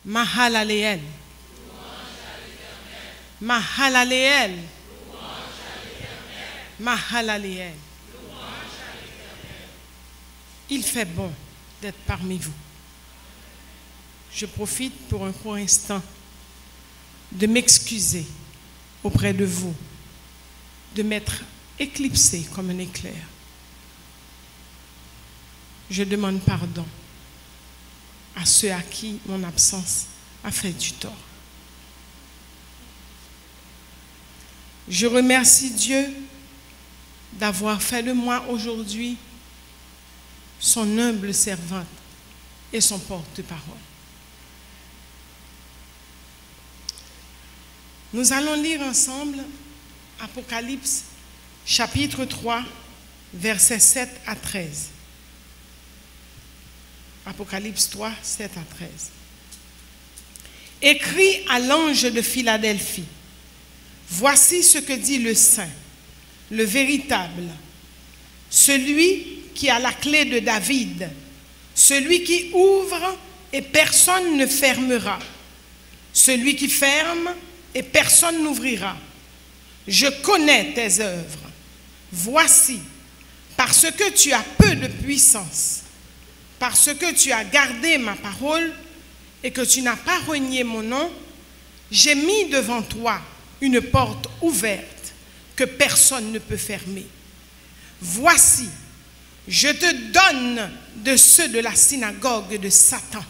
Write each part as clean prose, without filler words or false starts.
Mahalaleel. Mahalaleel. Mahalaleel. Il fait bon d'être parmi vous. Je profite pour un court instant de m'excuser auprès de vous, de m'être éclipsé comme un éclair. Je demande pardon à ceux à qui mon absence a fait du tort. Je remercie Dieu d'avoir fait de moi aujourd'hui son humble servante et son porte-parole. Nous allons lire ensemble Apocalypse chapitre 3, versets 7 à 13. Apocalypse 3, 7 à 13. Écrit à l'ange de Philadelphie, voici ce que dit le Saint, le véritable, celui qui a la clé de David, celui qui ouvre et personne ne fermera, celui qui ferme et personne n'ouvrira. Je connais tes œuvres. Voici, parce que tu as peu de puissance, parce que tu as gardé ma parole et que tu n'as pas renié mon nom, j'ai mis devant toi une porte ouverte que personne ne peut fermer. Voici, je te donne de ceux de la synagogue de Satan,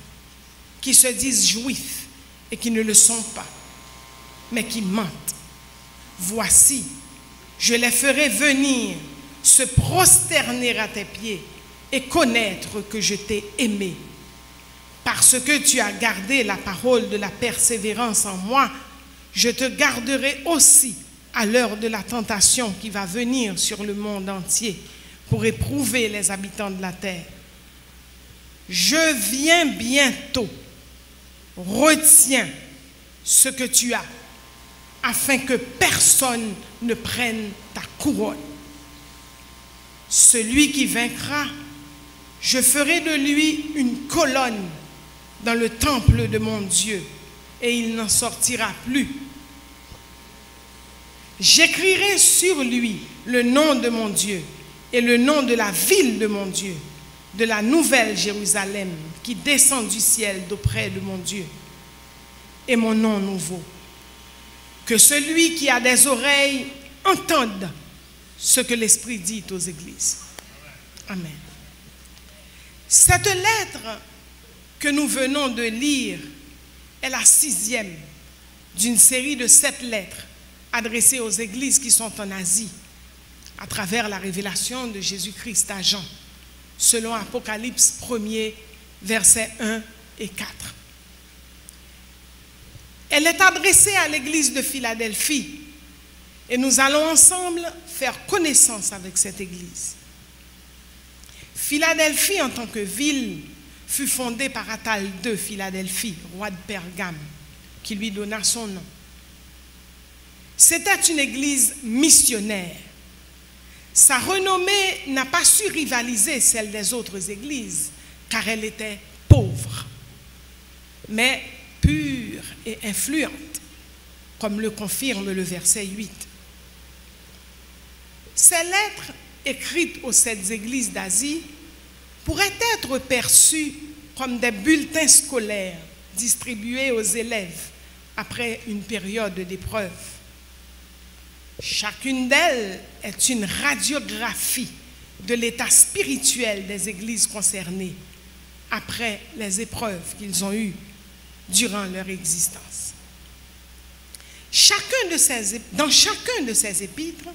qui se disent juifs et qui ne le sont pas, mais qui mentent. Voici, je les ferai venir se prosterner à tes pieds et connaître que je t'ai aimé. Parce que tu as gardé la parole de la persévérance en moi, je te garderai aussi à l'heure de la tentation qui va venir sur le monde entier pour éprouver les habitants de la terre. Je viens bientôt. Retiens ce que tu as, afin que personne ne prenne ta couronne. Celui qui vaincra, je ferai de lui une colonne dans le temple de mon Dieu, et il n'en sortira plus. J'écrirai sur lui le nom de mon Dieu et le nom de la ville de mon Dieu, de la nouvelle Jérusalem qui descend du ciel d'auprès de mon Dieu, et mon nom nouveau. Que celui qui a des oreilles entende ce que l'Esprit dit aux églises. Amen. Cette lettre que nous venons de lire est la 6e d'une série de 7 lettres adressées aux églises qui sont en Asie à travers la révélation de Jésus-Christ à Jean, selon Apocalypse 1er, versets 1 et 4. Elle est adressée à l'église de Philadelphie et nous allons ensemble faire connaissance avec cette église. Philadelphie en tant que ville fut fondée par Attal II Philadelphie, roi de Pergame, qui lui donna son nom. C'était une église missionnaire. Sa renommée n'a pas su rivaliser celle des autres églises, car elle était pauvre, mais pure et influente, comme le confirme le verset 8. Ces lettres écrites aux 7 églises d'Asie pourraient être perçues comme des bulletins scolaires distribués aux élèves après une période d'épreuve. Chacune d'elles est une radiographie de l'état spirituel des églises concernées après les épreuves qu'ils ont eues durant leur existence. Dans chacun de ces épîtres,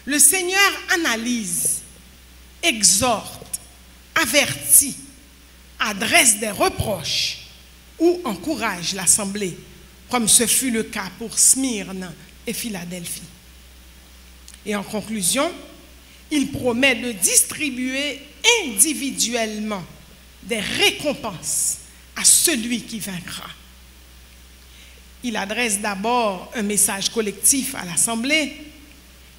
le Seigneur analyse, exhorte, avertit, adresse des reproches ou encourage l'assemblée, comme ce fut le cas pour Smyrne et Philadelphie. Et en conclusion, il promet de distribuer individuellement des récompenses à celui qui vaincra. Il adresse d'abord un message collectif à l'assemblée.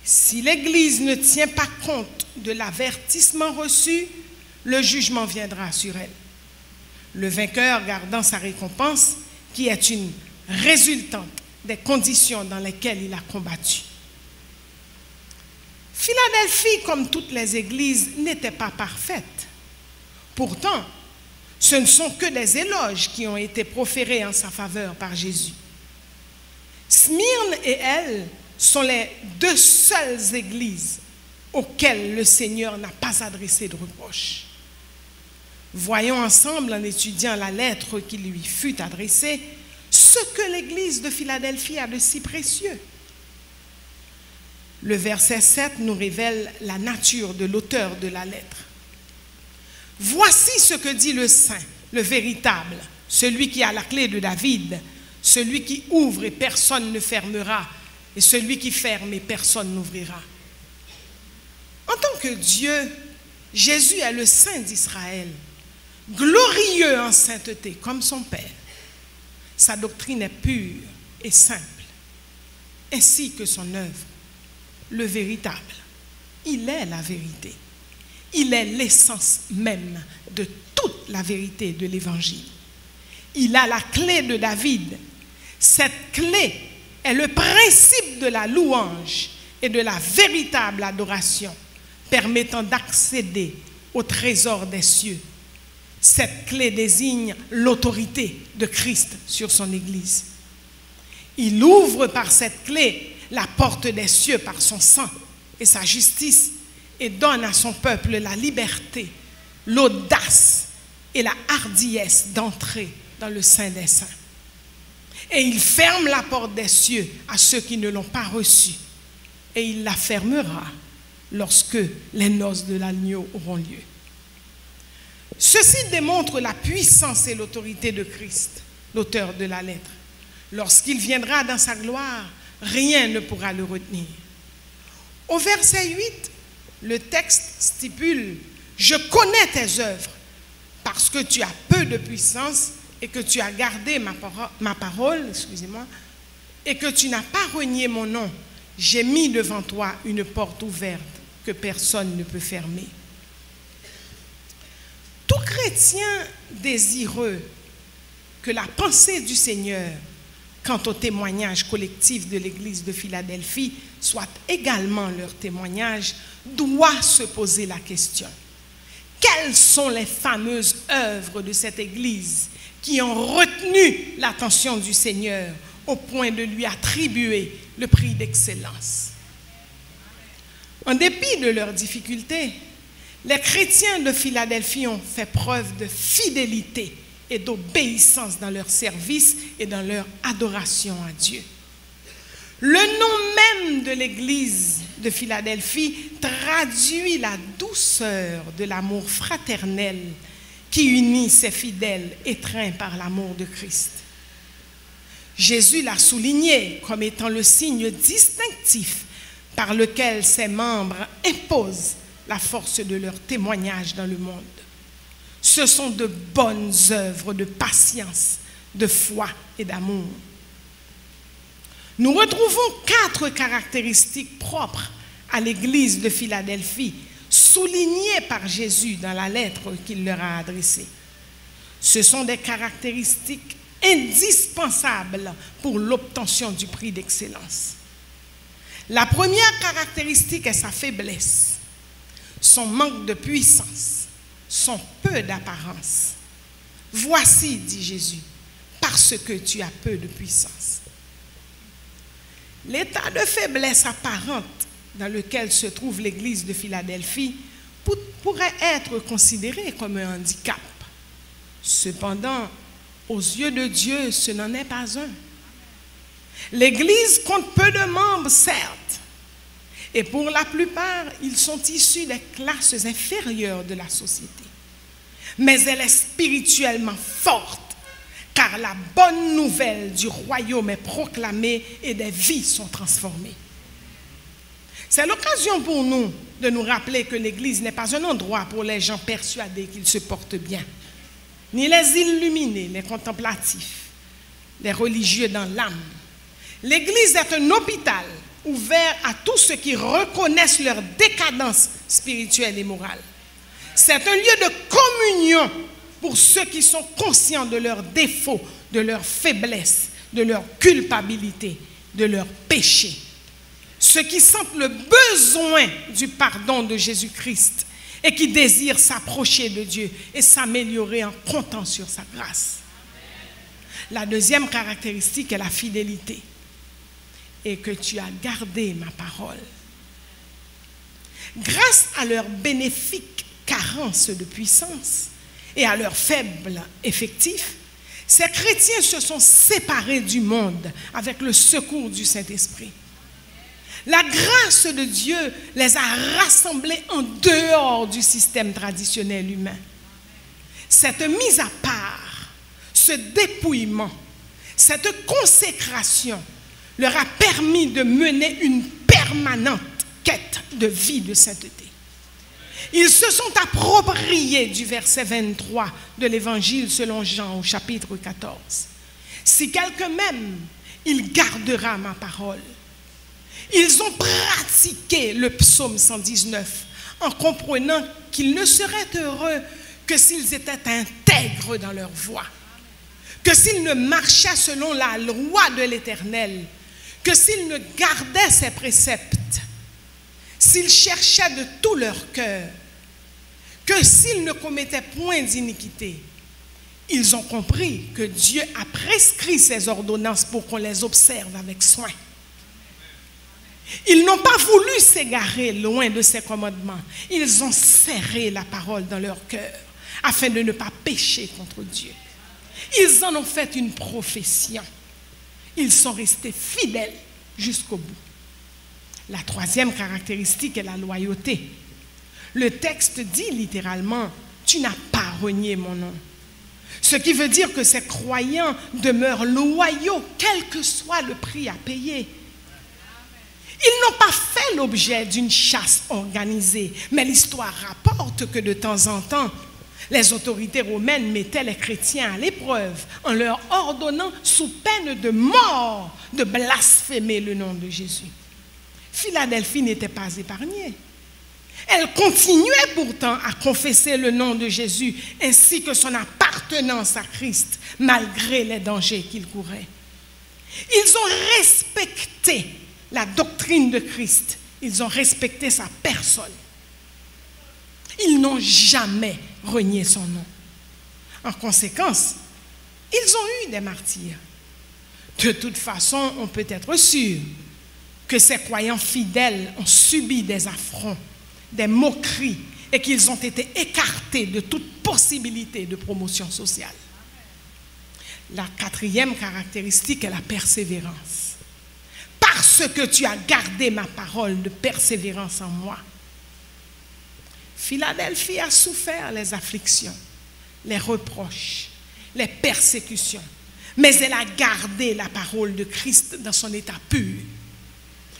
Si l'Église ne tient pas compte de l'avertissement reçu, le jugement viendra sur elle. le vainqueur gardant sa récompense qui est une résultante des conditions dans lesquelles il a combattu. Philadelphie, comme toutes les églises, n'était pas parfaite. Pourtant, ce ne sont que des éloges qui ont été proférés en sa faveur par Jésus. Smyrne et elle sont les deux seules églises auxquelles le Seigneur n'a pas adressé de reproche. Voyons ensemble, en étudiant la lettre qui lui fut adressée, ce que l'église de Philadelphie a de si précieux. Le verset 7 nous révèle la nature de l'auteur de la lettre. Voici ce que dit le saint, le véritable, celui qui a la clé de David, celui qui ouvre et personne ne fermera, et celui qui ferme et personne n'ouvrira. En tant que Dieu, Jésus est le saint d'Israël, glorieux en sainteté comme son Père. Sa doctrine est pure et simple, ainsi que son œuvre, le véritable. Il est la vérité. Il est l'essence même de toute la vérité de l'Évangile. Il a la clé de David. Cette clé est le principe de la louange et de la véritable adoration, permettant d'accéder au trésor des cieux. Cette clé désigne l'autorité de Christ sur son Église. Il ouvre par cette clé la porte des cieux par son sang et sa justice et donne à son peuple la liberté, l'audace et la hardiesse d'entrer dans le sein des saints. Et il ferme la porte des cieux à ceux qui ne l'ont pas reçue. Et il la fermera lorsque les noces de l'agneau auront lieu. Ceci démontre la puissance et l'autorité de Christ, l'auteur de la lettre. Lorsqu'il viendra dans sa gloire, rien ne pourra le retenir. Au verset 8, le texte stipule « Je connais tes œuvres, parce que tu as peu de puissance et que tu as gardé ma parole, et que tu n'as pas renié mon nom. J'ai mis devant toi une porte ouverte que personne ne peut fermer. » Tout chrétien désireux que la pensée du Seigneur quant au témoignage collectif de l'Église de Philadelphie soit également leur témoignage doit se poser la question: quelles sont les fameuses œuvres de cette Église qui ont retenu l'attention du Seigneur au point de lui attribuer le prix d'excellence? En dépit de leurs difficultés, les chrétiens de Philadelphie ont fait preuve de fidélité et d'obéissance dans leur service et dans leur adoration à Dieu. Le nom même de l'église de Philadelphie traduit la douceur de l'amour fraternel qui unit ses fidèles étreints par l'amour de Christ. Jésus l'a souligné comme étant le signe distinctif par lequel ses membres imposent la force de leur témoignage dans le monde. Ce sont de bonnes œuvres de patience, de foi et d'amour. Nous retrouvons 4 caractéristiques propres à l'église de Philadelphie, soulignées par Jésus dans la lettre qu'il leur a adressée. Ce sont des caractéristiques indispensables pour l'obtention du prix d'excellence. La première caractéristique est sa faiblesse, son manque de puissance, son peu d'apparence. Voici, dit Jésus, parce que tu as peu de puissance. L'état de faiblesse apparente dans lequel se trouve l'église de Philadelphie pourrait être considéré comme un handicap. Cependant, aux yeux de Dieu, ce n'en est pas un. L'église compte peu de membres, certes, et pour la plupart, ils sont issus des classes inférieures de la société. Mais elle est spirituellement forte, car la bonne nouvelle du royaume est proclamée et des vies sont transformées. C'est l'occasion pour nous de nous rappeler que l'Église n'est pas un endroit pour les gens persuadés qu'ils se portent bien, ni les illuminés, les contemplatifs, les religieux dans l'âme. L'Église est un hôpital ouvert à tous ceux qui reconnaissent leur décadence spirituelle et morale. C'est un lieu de communion pour ceux qui sont conscients de leurs défauts, de leurs faiblesses, de leur culpabilité, de leurs péchés. Ceux qui sentent le besoin du pardon de Jésus-Christ et qui désirent s'approcher de Dieu et s'améliorer en comptant sur sa grâce. La deuxième caractéristique est la fidélité. Et que tu as gardé ma parole. Grâce à leur bénéfique carence de puissance et à leur faible effectif, ces chrétiens se sont séparés du monde avec le secours du Saint-Esprit. La grâce de Dieu les a rassemblés en dehors du système traditionnel humain. Cette mise à part, ce dépouillement, cette consécration leur a permis de mener une permanente quête de vie de sainteté. Ils se sont appropriés du verset 23 de l'Évangile selon Jean au chapitre 14. Si quelqu'un m'aime, il gardera ma parole. Ils ont pratiqué le psaume 119 en comprenant qu'ils ne seraient heureux que s'ils étaient intègres dans leur voie, que s'ils ne marchaient selon la loi de l'Éternel, que s'ils ne gardaient ses préceptes, s'ils cherchaient de tout leur cœur, que s'ils ne commettaient point d'iniquité. Ils ont compris que Dieu a prescrit ces ordonnances pour qu'on les observe avec soin. Ils n'ont pas voulu s'égarer loin de ses commandements. Ils ont serré la parole dans leur cœur afin de ne pas pécher contre Dieu. Ils en ont fait une profession. Ils sont restés fidèles jusqu'au bout. La troisième caractéristique est la loyauté. Le texte dit littéralement « Tu n'as pas renié mon nom ». Ce qui veut dire que ces croyants demeurent loyaux, quel que soit le prix à payer. Ils n'ont pas fait l'objet d'une chasse organisée, mais l'histoire rapporte que de temps en temps, les autorités romaines mettaient les chrétiens à l'épreuve en leur ordonnant sous peine de mort de blasphémer le nom de Jésus. Philadelphie n'était pas épargnée. Elle continuait pourtant à confesser le nom de Jésus ainsi que son appartenance à Christ malgré les dangers qu'il courait. Ils ont respecté la doctrine de Christ. Ils ont respecté sa personne. Ils n'ont jamais renié son nom. En conséquence, ils ont eu des martyrs. De toute façon, on peut être sûr que ces croyants fidèles ont subi des affronts, des moqueries et qu'ils ont été écartés de toute possibilité de promotion sociale. La quatrième caractéristique est la persévérance. Parce que tu as gardé ma parole de persévérance en moi. Philadelphie a souffert les afflictions, les reproches, les persécutions, mais elle a gardé la parole de Christ dans son état pur,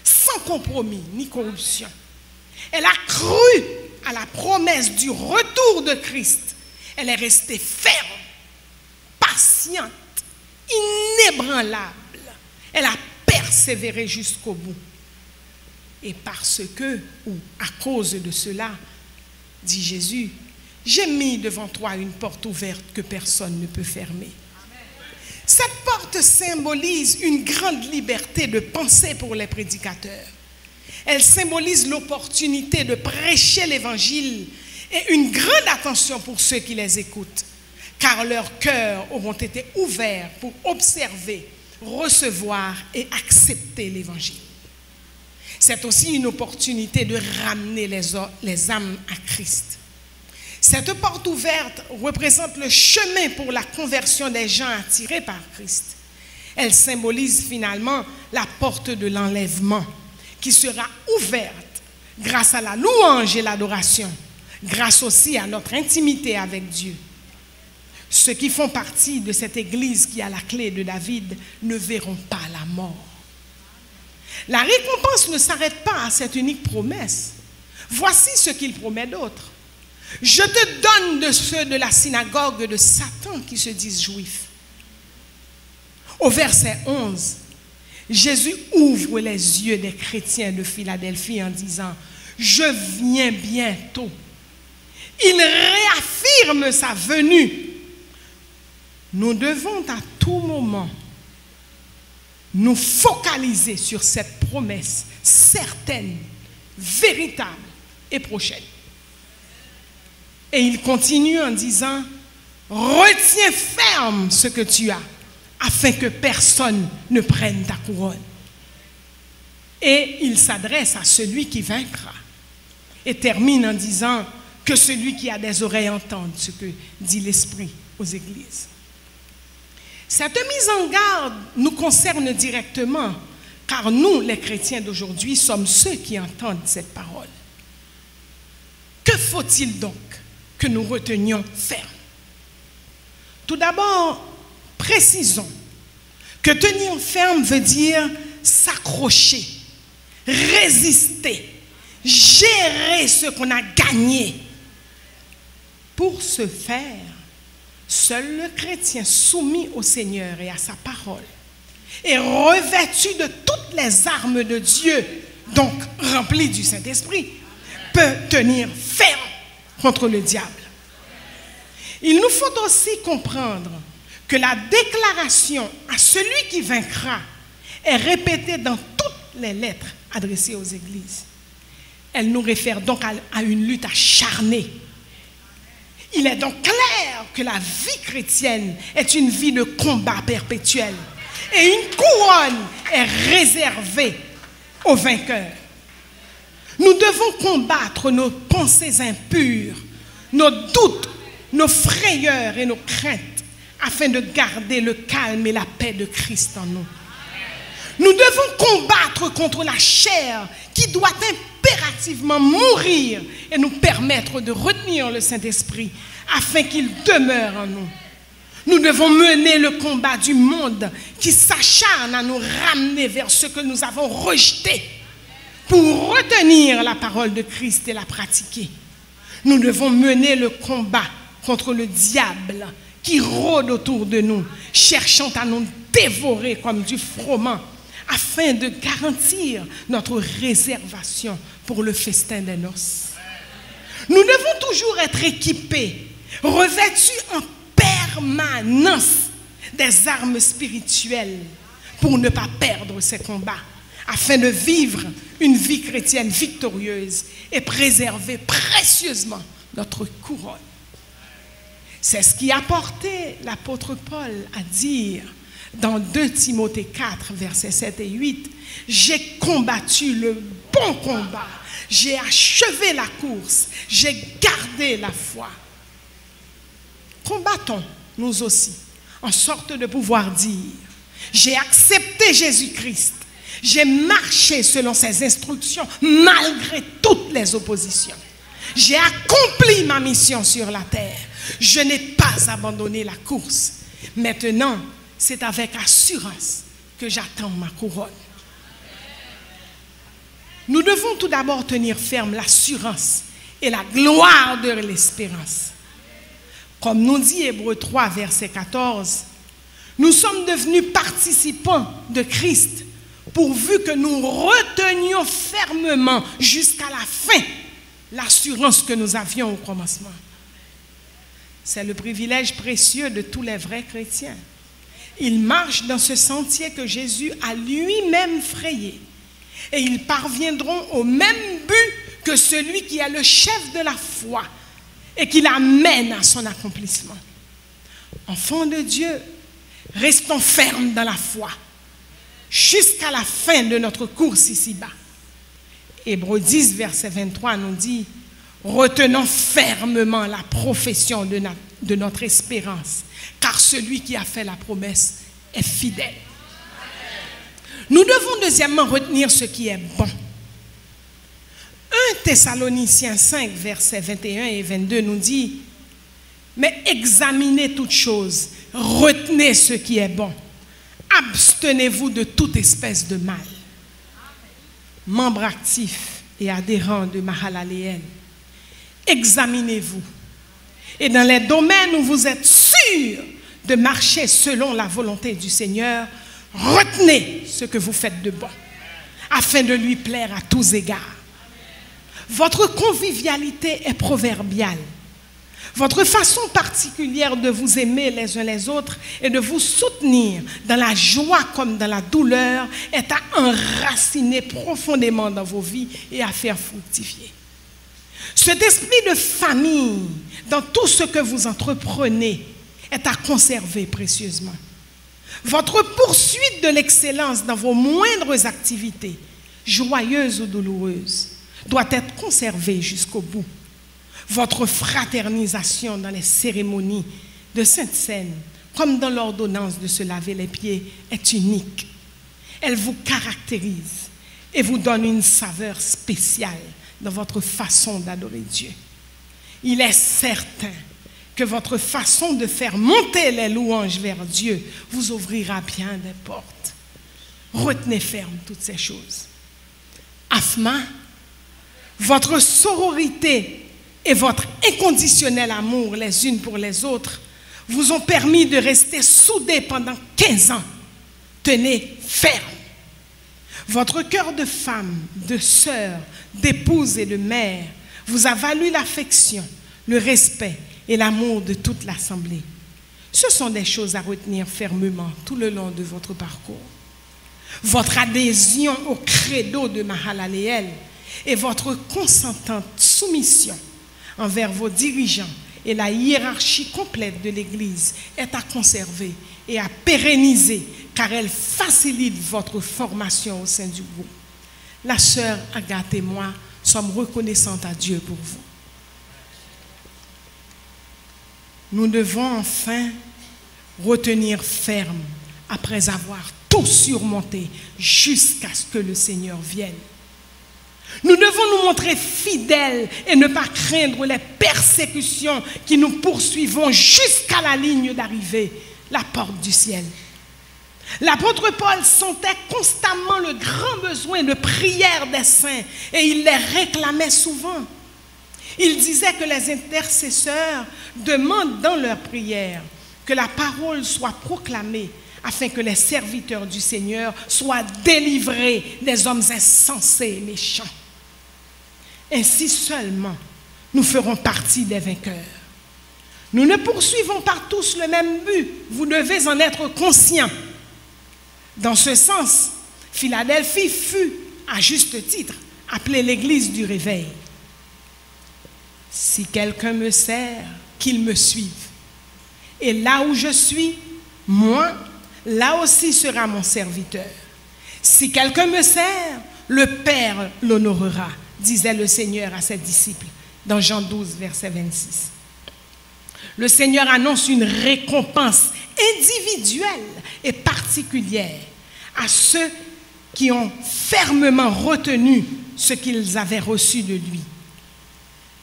sans compromis ni corruption. Elle a cru à la promesse du retour de Christ. Elle est restée ferme, patiente, inébranlable. Elle a persévéré jusqu'au bout. Et parce que, ou à cause de cela, dit Jésus, j'ai mis devant toi une porte ouverte que personne ne peut fermer. Cette porte symbolise une grande liberté de pensée pour les prédicateurs. Elle symbolise l'opportunité de prêcher l'évangile et une grande attention pour ceux qui les écoutent, car leurs cœurs auront été ouverts pour observer, recevoir et accepter l'évangile. C'est aussi une opportunité de ramener les âmes à Christ. Cette porte ouverte représente le chemin pour la conversion des gens attirés par Christ. Elle symbolise finalement la porte de l'enlèvement qui sera ouverte grâce à la louange et l'adoration, grâce aussi à notre intimité avec Dieu. Ceux qui font partie de cette église qui a la clé de David ne verront pas la mort. La récompense ne s'arrête pas à cette unique promesse. Voici ce qu'il promet d'autre. Je te donne de ceux de la synagogue de Satan qui se disent juifs. Au verset 11, Jésus ouvre les yeux des chrétiens de Philadelphie en disant « Je viens bientôt ». Il réaffirme sa venue Nous devons à tout moment nous focaliser sur cette promesse certaine, véritable et prochaine. Et il continue en disant, retiens ferme ce que tu as, afin que personne ne prenne ta couronne. Et il s'adresse à celui qui vaincra. Et termine en disant que celui qui a des oreilles entende ce que dit l'Esprit aux églises. Cette mise en garde nous concerne directement, car nous, les chrétiens d'aujourd'hui, sommes ceux qui entendent cette parole. Que faut-il donc que nous retenions ferme? Tout d'abord, précisons que tenir ferme veut dire s'accrocher, résister, gérer ce qu'on a gagné. Pour ce faire, seul le chrétien soumis au Seigneur et à sa parole et revêtu de toutes les armes de Dieu, donc rempli du Saint-Esprit, peut tenir ferme contre le diable. Il nous faut aussi comprendre que la déclaration à celui qui vaincra est répétée dans toutes les lettres adressées aux églises. Elle nous réfère donc à une lutte acharnée. Il est donc clair que la vie chrétienne est une vie de combat perpétuel et une couronne est réservée aux vainqueurs. Nous devons combattre nos pensées impures, nos doutes, nos frayeurs et nos craintes afin de garder le calme et la paix de Christ en nous. Nous devons combattre contre la chair qui doit impérativement mourir et nous permettre de retenir le Saint-Esprit afin qu'il demeure en nous. Nous devons mener le combat du monde qui s'acharne à nous ramener vers ce que nous avons rejeté pour retenir la parole de Christ et la pratiquer. Nous devons mener le combat contre le diable qui rôde autour de nous, cherchant à nous dévorer comme du froment, afin de garantir notre réservation pour le festin des noces. Nous devons toujours être équipés, revêtus en permanence des armes spirituelles pour ne pas perdre ces combats, afin de vivre une vie chrétienne victorieuse et préserver précieusement notre couronne. C'est ce qui a porté l'apôtre Paul à dire dans 2 Timothée 4, versets 7 et 8, « J'ai combattu le bon combat, j'ai achevé la course, j'ai gardé la foi. » Combattons, nous aussi, en sorte de pouvoir dire, « J'ai accepté Jésus-Christ, j'ai marché selon ses instructions malgré toutes les oppositions. J'ai accompli ma mission sur la terre. Je n'ai pas abandonné la course. Maintenant, c'est avec assurance que j'attends ma couronne. » Nous devons tout d'abord tenir ferme l'assurance et la gloire de l'espérance. Comme nous dit Hébreux 3, verset 14, nous sommes devenus participants de Christ pourvu que nous retenions fermement jusqu'à la fin l'assurance que nous avions au commencement. C'est le privilège précieux de tous les vrais chrétiens. Ils marchent dans ce sentier que Jésus a lui-même frayé. Et ils parviendront au même but que celui qui est le chef de la foi et qui l'amène à son accomplissement. Enfants de Dieu, restons fermes dans la foi jusqu'à la fin de notre course ici-bas. Hébreux 10, verset 23 nous dit « Retenons fermement la profession de notre espérance, car celui qui a fait la promesse est fidèle. » Nous devons deuxièmement retenir ce qui est bon. 1 Thessaloniciens 5, versets 21 et 22 nous dit « Mais examinez toutes choses, retenez ce qui est bon, abstenez-vous de toute espèce de mal. » Membres actifs et adhérents de Mahalaléen, examinez-vous. Et dans les domaines où vous êtes sûrs de marcher selon la volonté du Seigneur, retenez ce que vous faites de bon, afin de lui plaire à tous égards. Votre convivialité est proverbiale. Votre façon particulière de vous aimer les uns les autres et de vous soutenir dans la joie comme dans la douleur est à enraciner profondément dans vos vies et à faire fructifier. Cet esprit de famille dans tout ce que vous entreprenez est à conserver précieusement. Votre poursuite de l'excellence dans vos moindres activités, joyeuses ou douloureuses, doit être conservée jusqu'au bout. Votre fraternisation dans les cérémonies de Sainte Seine, comme dans l'ordonnance de se laver les pieds, est unique. Elle vous caractérise et vous donne une saveur spéciale dans votre façon d'adorer Dieu. Il est certain que votre façon de faire monter les louanges vers Dieu vous ouvrira bien des portes. Retenez ferme toutes ces choses. Afma, votre sororité et votre inconditionnel amour les unes pour les autres vous ont permis de rester soudés pendant 15 ans. Tenez ferme. Votre cœur de femme, de sœur, d'épouse et de mère vous a valu l'affection, le respect et l'amour de toute l'assemblée. Ce sont des choses à retenir fermement tout le long de votre parcours. Votre adhésion au credo de Mahalaleel et votre consentante soumission envers vos dirigeants et la hiérarchie complète de l'Église est à conserver et à pérenniser car elle facilite votre formation au sein du groupe. La sœur Agathe et moi sommes reconnaissantes à Dieu pour vous. Nous devons enfin retenir ferme après avoir tout surmonté jusqu'à ce que le Seigneur vienne. Nous devons nous montrer fidèles et ne pas craindre les persécutions qui nous poursuivront jusqu'à la ligne d'arrivée, la porte du ciel. L'apôtre Paul sentait constamment le grand besoin de prière des saints et il les réclamait souvent. Il disait que les intercesseurs demandent dans leurs prières que la parole soit proclamée afin que les serviteurs du Seigneur soient délivrés des hommes insensés et méchants. Ainsi seulement, nous ferons partie des vainqueurs. Nous ne poursuivons pas tous le même but. Vous devez en être conscients. Dans ce sens, Philadelphie fut, à juste titre, appelée l'église du réveil. Si quelqu'un me sert, qu'il me suive. Et là où je suis, moi, là aussi sera mon serviteur. Si quelqu'un me sert, le Père l'honorera, disait le Seigneur à ses disciples, dans Jean 12, verset 26. Le Seigneur annonce une récompense individuelle et particulière à ceux qui ont fermement retenu ce qu'ils avaient reçu de lui.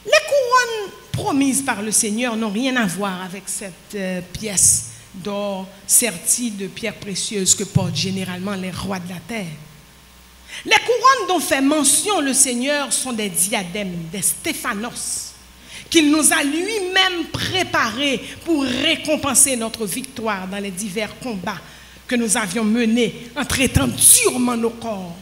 Les couronnes promises par le Seigneur n'ont rien à voir avec cette pièce d'or sertie de pierres précieuses que portent généralement les rois de la terre. Les couronnes dont fait mention le Seigneur sont des diadèmes, des stéphanos, qu'il nous a lui-même préparés pour récompenser notre victoire dans les divers combats que nous avions menés en traitant durement nos corps.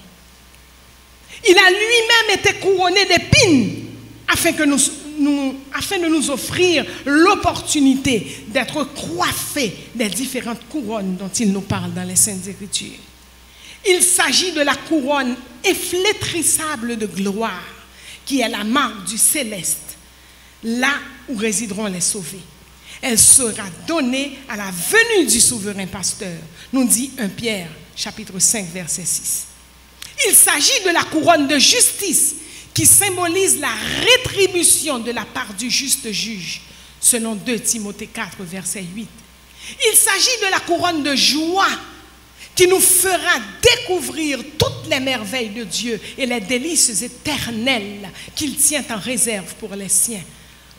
Il a lui-même été couronné d'épines afin de nous offrir l'opportunité d'être coiffés des différentes couronnes dont il nous parle dans les Saintes Écritures. Il s'agit de la couronne inflétrissable de gloire qui est la marque du céleste, là où résideront les sauvés. Elle sera donnée à la venue du souverain pasteur, nous dit 1 Pierre, chapitre 5, verset 6. Il s'agit de la couronne de justice qui symbolise la rétribution de la part du juste juge, selon 2 Timothée 4, verset 8. Il s'agit de la couronne de joie qui nous fera découvrir toutes les merveilles de Dieu et les délices éternelles qu'il tient en réserve pour les siens,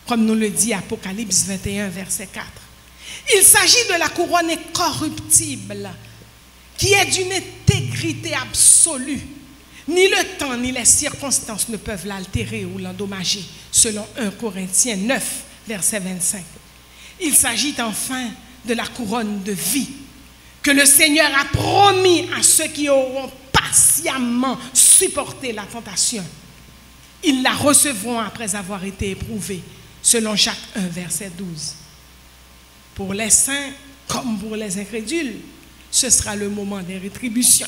comme nous le dit Apocalypse 21, verset 4. Il s'agit de la couronne incorruptible qui est d'une intégrité absolue. Ni le temps ni les circonstances ne peuvent l'altérer ou l'endommager, selon 1 Corinthiens 9, verset 25. Il s'agit enfin de la couronne de vie que le Seigneur a promis à ceux qui auront patiemment supporté la tentation. Ils la recevront après avoir été éprouvés, selon Jacques 1, verset 12. Pour les saints comme pour les incrédules, ce sera le moment des rétributions.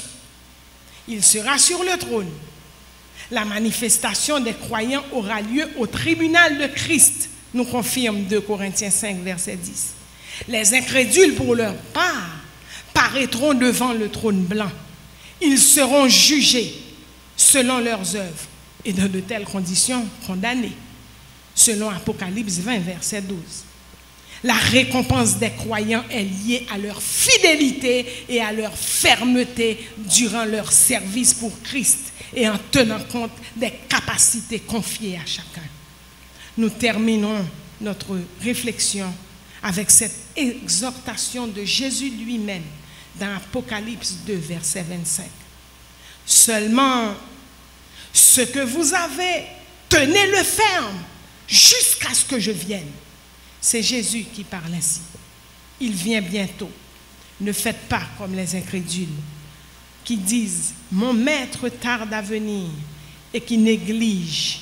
Il sera sur le trône. La manifestation des croyants aura lieu au tribunal de Christ, nous confirme 2 Corinthiens 5, verset 10. Les incrédules, pour leur part, paraîtront devant le trône blanc. Ils seront jugés selon leurs œuvres et dans de telles conditions condamnés, selon Apocalypse 20, verset 12. La récompense des croyants est liée à leur fidélité et à leur fermeté durant leur service pour Christ et en tenant compte des capacités confiées à chacun. Nous terminons notre réflexion avec cette exhortation de Jésus lui-même dans Apocalypse 2, verset 25. Seulement, ce que vous avez, tenez-le ferme jusqu'à ce que je vienne. C'est Jésus qui parle ainsi. Il vient bientôt. Ne faites pas comme les incrédules qui disent « Mon maître tarde à venir » et qui négligent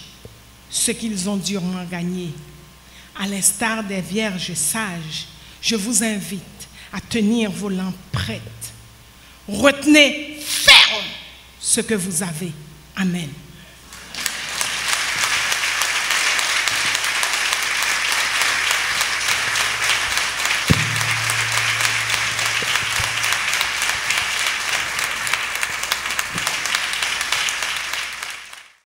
ce qu'ils ont durement gagné. À l'instar des vierges sages, je vous invite à tenir vos lampes prêtes. Retenez ferme ce que vous avez. Amen.